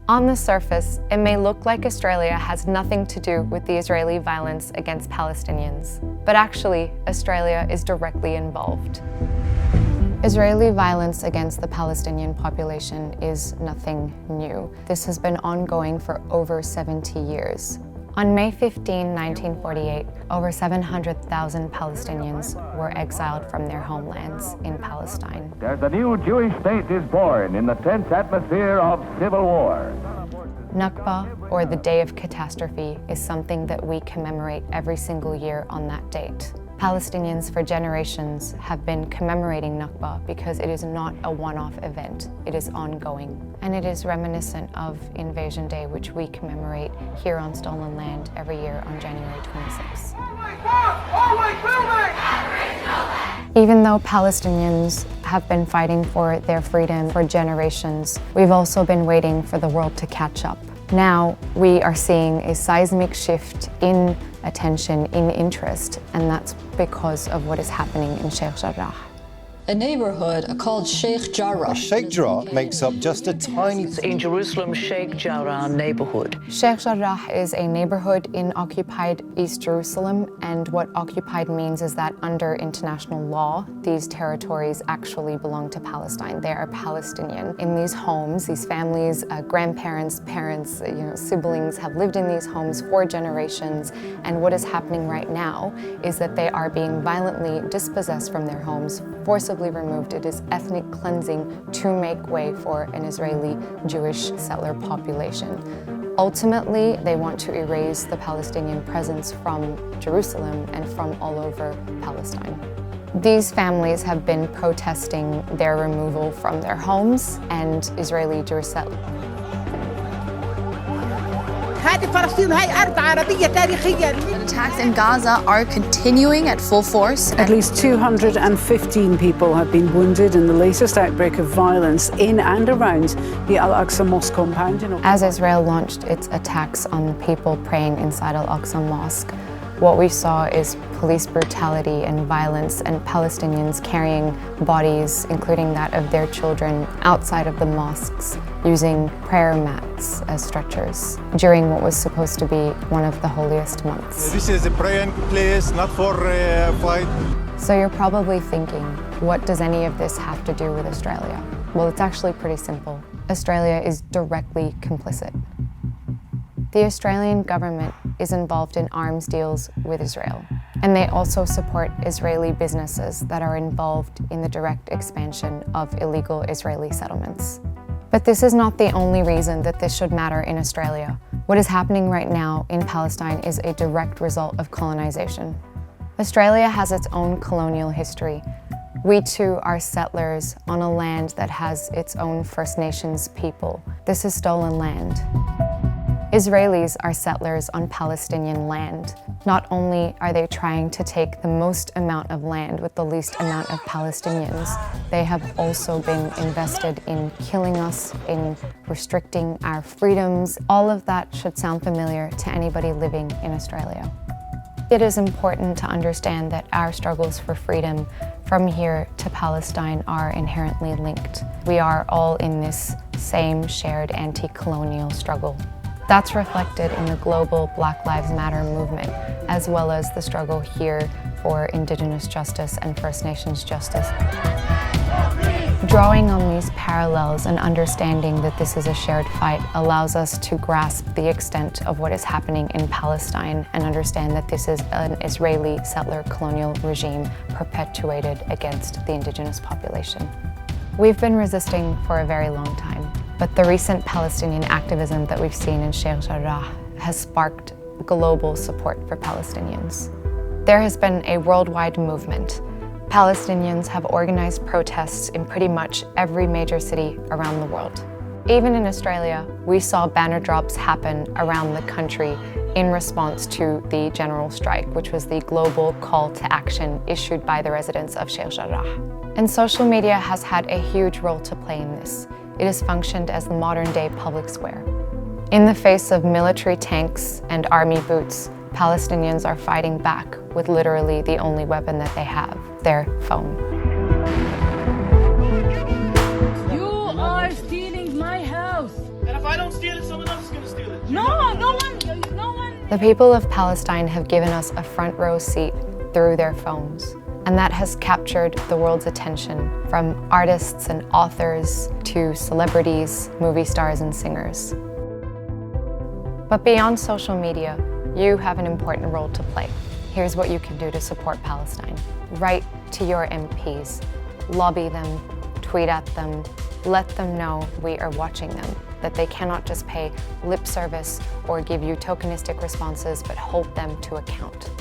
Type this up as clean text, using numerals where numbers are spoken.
On the surface, it may look like Australia has nothing to do with the Israeli violence against Palestinians, but actually, Australia is directly involved. Israeli violence against the Palestinian population is nothing new. This has been ongoing for over 70 years. On May 15, 1948, over 700,000 Palestinians were exiled from their homelands in Palestine. As the new Jewish state is born in the tense atmosphere of civil war. Nakba, or the Day of Catastrophe, is something that we commemorate every single year on that date. Palestinians for generations have been commemorating Nakba because it is not a one-off event, it is ongoing. And it is reminiscent of Invasion Day, which we commemorate here on stolen land every year on January 26th. Even though Palestinians have been fighting for their freedom for generations, we've also been waiting for the world to catch up. Now we are seeing a seismic shift in attention, in interest, and that's because of what is happening in Sheikh Jarrah. A neighborhood called Sheikh Jarrah. Sheikh Jarrah makes up just a tiny... In Jerusalem, Sheikh Jarrah neighborhood. Sheikh Jarrah is a neighborhood in occupied East Jerusalem, and what occupied means is that under international law, these territories actually belong to Palestine. They are Palestinian. In these homes, these families, grandparents, parents, siblings have lived in these homes for generations, and what is happening right now is that they are being violently dispossessed from their homes, forcibly removed. It is ethnic cleansing to make way for an Israeli Jewish settler population. Ultimately, they want to erase the Palestinian presence from Jerusalem and from all over Palestine. These families have been protesting their removal from their homes, and Israeli Jewish settlers. The attacks in Gaza are continuing at full force. At least 215 people have been wounded in the latest outbreak of violence in and around the Al-Aqsa Mosque compound. As Israel launched its attacks on people praying inside Al-Aqsa Mosque, what we saw is police brutality and violence, and Palestinians carrying bodies, including that of their children, outside of the mosques using prayer mats as stretchers during what was supposed to be one of the holiest months. This is a praying place, not for fight. So you're probably thinking, what does any of this have to do with Australia? Well, it's actually pretty simple. Australia is directly complicit. The Australian government is involved in arms deals with Israel, and they also support Israeli businesses that are involved in the direct expansion of illegal Israeli settlements. But this is not the only reason that this should matter in Australia. What is happening right now in Palestine is a direct result of colonization. Australia has its own colonial history. We too are settlers on a land that has its own First Nations people. This is stolen land. Israelis are settlers on Palestinian land. Not only are they trying to take the most amount of land with the least amount of Palestinians, they have also been invested in killing us, in restricting our freedoms. All of that should sound familiar to anybody living in Australia. It is important to understand that our struggles for freedom from here to Palestine are inherently linked. We are all in this same shared anti-colonial struggle. That's reflected in the global Black Lives Matter movement, as well as the struggle here for Indigenous justice and First Nations justice. Drawing on these parallels and understanding that this is a shared fight allows us to grasp the extent of what is happening in Palestine and understand that this is an Israeli settler colonial regime perpetuated against the Indigenous population. We've been resisting for a very long time, but the recent Palestinian activism that we've seen in Sheikh Jarrah has sparked global support for Palestinians. There has been a worldwide movement. Palestinians have organized protests in pretty much every major city around the world. Even in Australia, we saw banner drops happen around the country in response to the general strike, which was the global call to action issued by the residents of Sheikh Jarrah. And social media has had a huge role to play in this. It has functioned as the modern-day public square. In the face of military tanks and army boots, Palestinians are fighting back with literally the only weapon that they have, their phone. You are stealing my house. I don't steal it, someone else is going to steal it. No one. The people of Palestine have given us a front row seat through their phones. And that has captured the world's attention, from artists and authors to celebrities, movie stars and singers. But beyond social media, you have an important role to play. Here's what you can do to support Palestine. Write to your MPs, lobby them, tweet at them, let them know we are watching them, that they cannot just pay lip service or give you tokenistic responses, but hold them to account.